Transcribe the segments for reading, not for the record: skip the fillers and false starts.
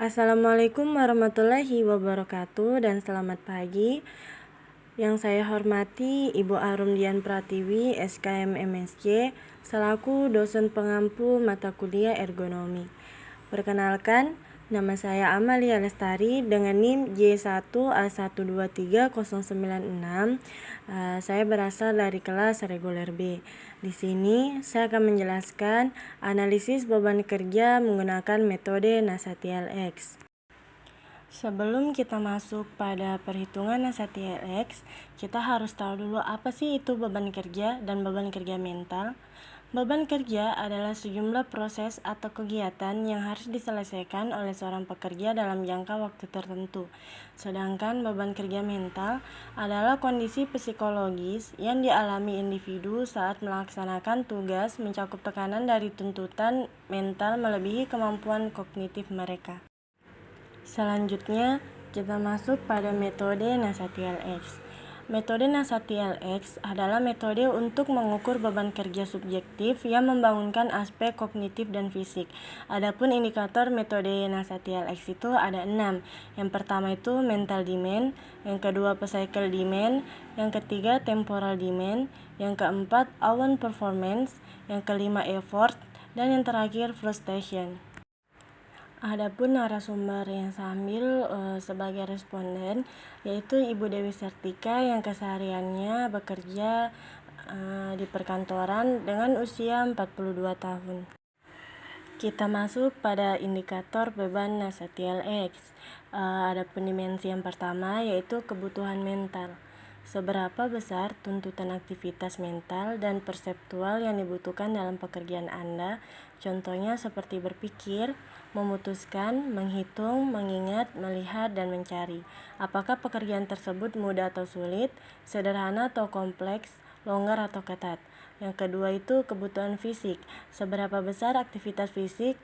Assalamualaikum warahmatullahi wabarakatuh dan selamat pagi. Yang saya hormati Ibu Arum Dian Pratiwi, SKM MSc, selaku dosen pengampu mata kuliah ergonomi. Perkenalkan, nama saya Amalia Lestari dengan NIM J1A123096. Saya berasal dari kelas reguler B. Di sini saya akan menjelaskan analisis beban kerja menggunakan metode NASA-TLX. Sebelum kita masuk pada perhitungan NASA-TLX, kita harus tahu dulu apa sih itu beban kerja dan beban kerja mental. Beban kerja adalah sejumlah proses atau kegiatan yang harus diselesaikan oleh seorang pekerja dalam jangka waktu tertentu. Sedangkan beban kerja mental adalah kondisi psikologis yang dialami individu saat melaksanakan tugas mencakup tekanan dari tuntutan mental melebihi kemampuan kognitif mereka. Selanjutnya, kita masuk pada metode NASA-TLX. Metode NASA-TLX adalah metode untuk mengukur beban kerja subjektif yang membangunkan aspek kognitif dan fisik. Adapun indikator metode NASA-TLX itu ada 6. Yang pertama itu mental demand, yang kedua psychical demand, yang ketiga temporal demand, yang keempat hour performance, yang kelima effort, dan yang terakhir frustration. Adapun narasumber yang saya ambil sebagai responden yaitu Ibu Dewi Sertika yang kesehariannya bekerja di perkantoran dengan usia 42 tahun. Kita masuk pada indikator beban NASA-TLX. Adapun dimensi yang pertama yaitu kebutuhan mental. Seberapa besar tuntutan aktivitas mental dan perseptual yang dibutuhkan dalam pekerjaan Anda? Contohnya seperti berpikir, memutuskan, menghitung, mengingat, melihat, dan mencari. Apakah pekerjaan tersebut mudah atau sulit, sederhana atau kompleks, longgar atau ketat? Yang kedua itu kebutuhan fisik. Seberapa besar aktivitas fisik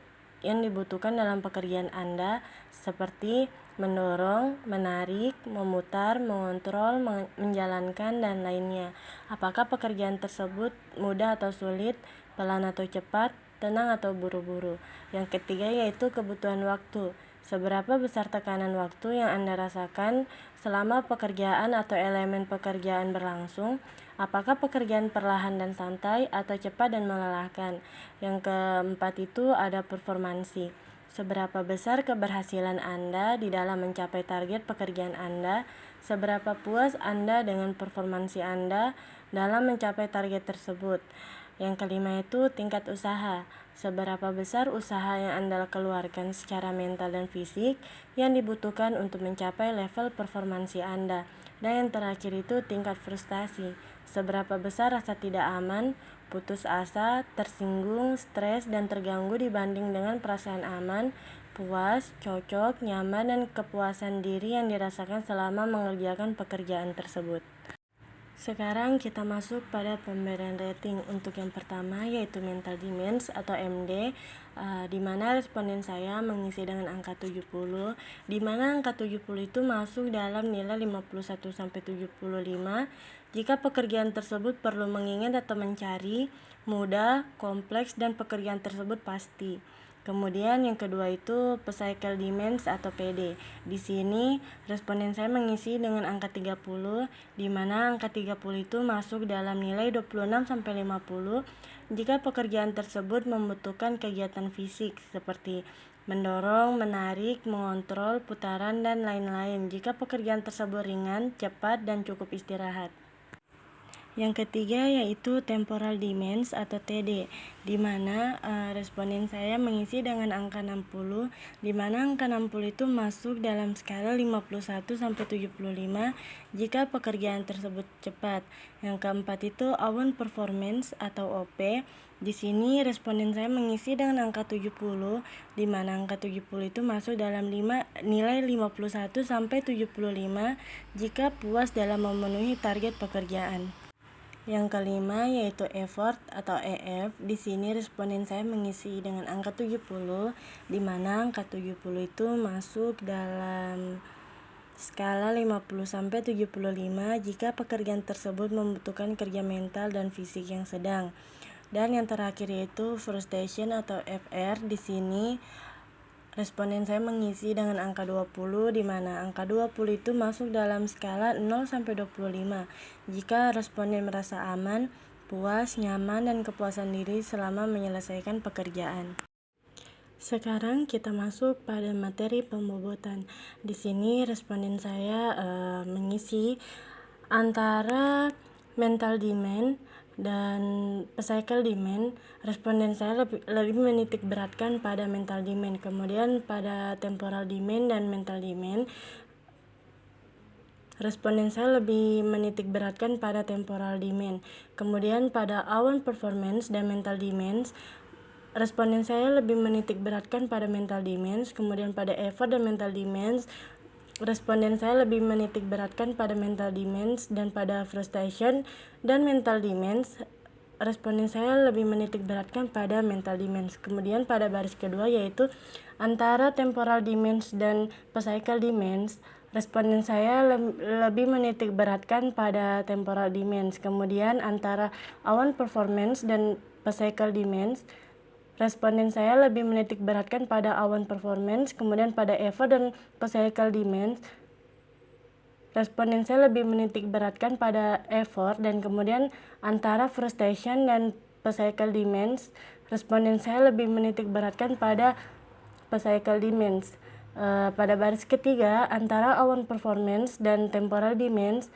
yang dibutuhkan dalam pekerjaan Anda seperti mendorong, menarik, memutar, mengontrol, menjalankan, dan lainnya. Apakah pekerjaan tersebut mudah atau sulit, pelan atau cepat, tenang atau buru-buru. Yang ketiga yaitu kebutuhan waktu. Seberapa besar tekanan waktu yang Anda rasakan selama pekerjaan atau elemen pekerjaan berlangsung? Apakah pekerjaan perlahan dan santai atau cepat dan melelahkan? Yang keempat itu ada performansi. Seberapa besar keberhasilan Anda di dalam mencapai target pekerjaan Anda? Seberapa puas Anda dengan performansi Anda dalam mencapai target tersebut? Yang kelima itu tingkat usaha. Seberapa besar usaha yang Anda keluarkan secara mental dan fisik yang dibutuhkan untuk mencapai level performansi Anda. Dan yang terakhir itu tingkat frustasi. Seberapa besar rasa tidak aman, putus asa, tersinggung, stres, dan terganggu dibanding dengan perasaan aman, puas, cocok, nyaman, dan kepuasan diri yang dirasakan selama mengerjakan pekerjaan tersebut. Sekarang kita masuk pada pemberian rating. Untuk yang pertama yaitu mental demands atau MD, di mana responden saya mengisi dengan angka 70, di mana angka 70 itu masuk dalam nilai 51 sampai 75 jika pekerjaan tersebut perlu mengingat atau mencari, mudah, kompleks, dan pekerjaan tersebut pasti. Kemudian yang kedua itu psychical demands atau PD. Di sini responden saya mengisi dengan angka 30, di mana angka 30 itu masuk dalam nilai 26 sampai 50 jika pekerjaan tersebut membutuhkan kegiatan fisik seperti mendorong, menarik, mengontrol, putaran, dan lain-lain. Jika pekerjaan tersebut ringan, cepat, dan cukup istirahat. Yang ketiga yaitu temporal demands atau TD, di mana responden saya mengisi dengan angka 60, di mana angka 60 itu masuk dalam skala 51 sampai 75 jika pekerjaan tersebut cepat. Yang keempat itu hour performance atau OP. Di sini responden saya mengisi dengan angka 70, di mana angka 70 itu masuk dalam nilai 51 sampai 75 jika puas dalam memenuhi target pekerjaan. Yang kelima yaitu effort atau EF. Di sini responden saya mengisi dengan angka 70, di mana angka 70 itu masuk dalam skala 50 sampai 75 jika pekerjaan tersebut membutuhkan kerja mental dan fisik yang sedang. Dan yang terakhir yaitu frustration atau FR. Di sini responden saya mengisi dengan angka 20, di mana angka 20 itu masuk dalam skala 0 sampai 25. Jika responden merasa aman, puas, nyaman, dan kepuasan diri selama menyelesaikan pekerjaan. Sekarang kita masuk pada materi pembobotan. Di sini responden saya mengisi antara mental demand dan psychical demand. Responden saya lebih menitik beratkan pada mental demand. Kemudian pada temporal demand dan mental demand, responden saya lebih menitik beratkan pada temporal demand. Kemudian pada hour performance dan mental demands, responden saya lebih menitik beratkan pada mental demands. Kemudian pada effort dan mental demands, responden saya lebih menitik beratkan pada mental demands. Dan pada frustration dan mental demands, responden saya lebih menitik beratkan pada mental demands. Kemudian pada baris kedua, yaitu antara temporal demands dan psychical demands, responden saya lebih menitik beratkan pada temporal demands. Kemudian antara hour performance dan psychical demands, responden saya lebih menitik beratkan pada hour performance. Kemudian pada effort dan psychical demands, responden saya lebih menitik beratkan pada effort. Dan kemudian antara frustration dan psychical demands, responden saya lebih menitik beratkan pada psychical demands. Pada baris ketiga, antara hour performance dan temporal demands,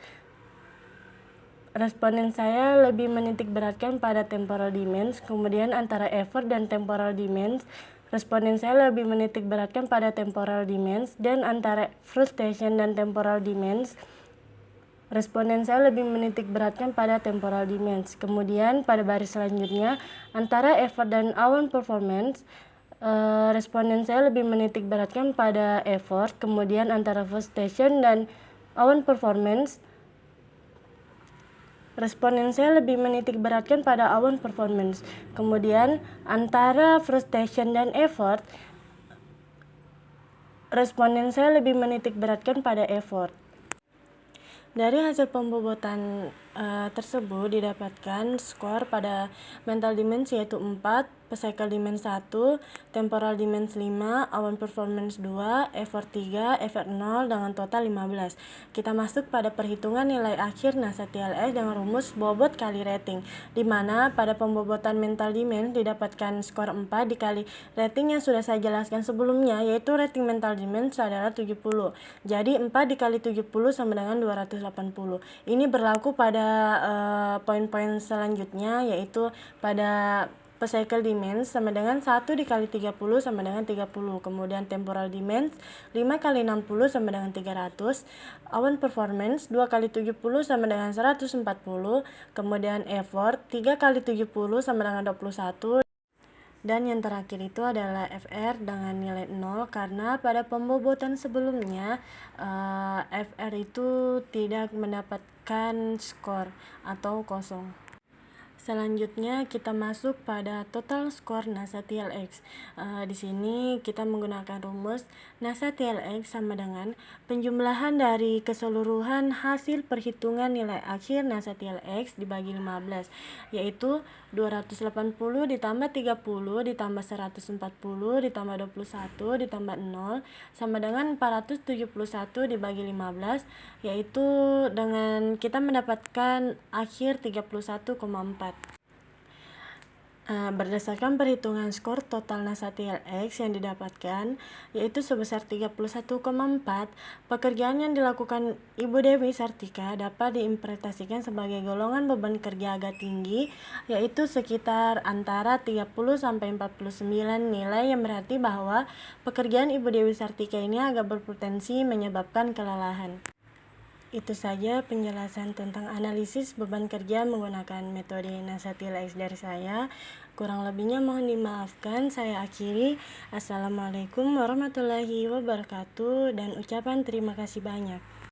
responden saya lebih menitik beratkan pada temporal demands. Kemudian antara effort dan temporal demands, responden saya lebih menitik beratkan pada temporal demands. Dan antara frustration dan temporal demands, responden saya lebih menitik beratkan pada temporal demands. Kemudian pada baris selanjutnya, antara effort dan hour performance, responden saya lebih menitik beratkan pada effort. Kemudian antara frustration dan hour performance, responden saya lebih menitik beratkan pada hour performance. Kemudian antara frustration dan effort, responden saya lebih menitik beratkan pada effort. Dari hasil pembobotan tersebut didapatkan skor pada mental demands yaitu 4, psychical demands 1, temporal demands 5, hour performance 2, effort 3, effort 0 dengan total 15. Kita masuk pada perhitungan nilai akhir NASA TLS dengan rumus bobot kali rating, di mana pada pembobotan mental demand didapatkan skor 4 dikali rating yang sudah saya jelaskan sebelumnya, yaitu rating mental demand adalah 70. Jadi 4 dikali 70 sama dengan 280. Ini berlaku pada poin-poin selanjutnya, yaitu pada psychical demands sama dengan 1 dikali 30 sama dengan 30. Kemudian temporal demands 5 kali 60 sama dengan 300. Hour performance 2 kali 70 sama dengan 140. Kemudian effort 3 kali 70 sama dengan 21. Dan yang terakhir itu adalah FR dengan nilai 0, karena pada pembobotan sebelumnya FR itu tidak mendapatkan skor atau kosong. Selanjutnya kita masuk pada total skor NASA TLX. Di sini kita menggunakan rumus NASA TLX sama dengan penjumlahan dari keseluruhan hasil perhitungan nilai akhir NASA TLX dibagi 15, yaitu 280 ditambah 30 ditambah 140 ditambah 21 ditambah 0 sama dengan 471 dibagi 15, yaitu dengan kita mendapatkan akhir 31,4. Berdasarkan perhitungan skor total NASA TLX yang didapatkan, yaitu sebesar 31,4, pekerjaan yang dilakukan Ibu Dewi Sartika dapat diinterpretasikan sebagai golongan beban kerja agak tinggi, yaitu sekitar antara 30-49 nilai, yang berarti bahwa pekerjaan Ibu Dewi Sartika ini agak berpotensi menyebabkan kelelahan. Itu saja penjelasan tentang analisis beban kerja menggunakan metode NASA TLX dari saya. Kurang lebihnya mohon dimaafkan. Saya akhiri. Assalamualaikum warahmatullahi wabarakatuh dan ucapan terima kasih banyak.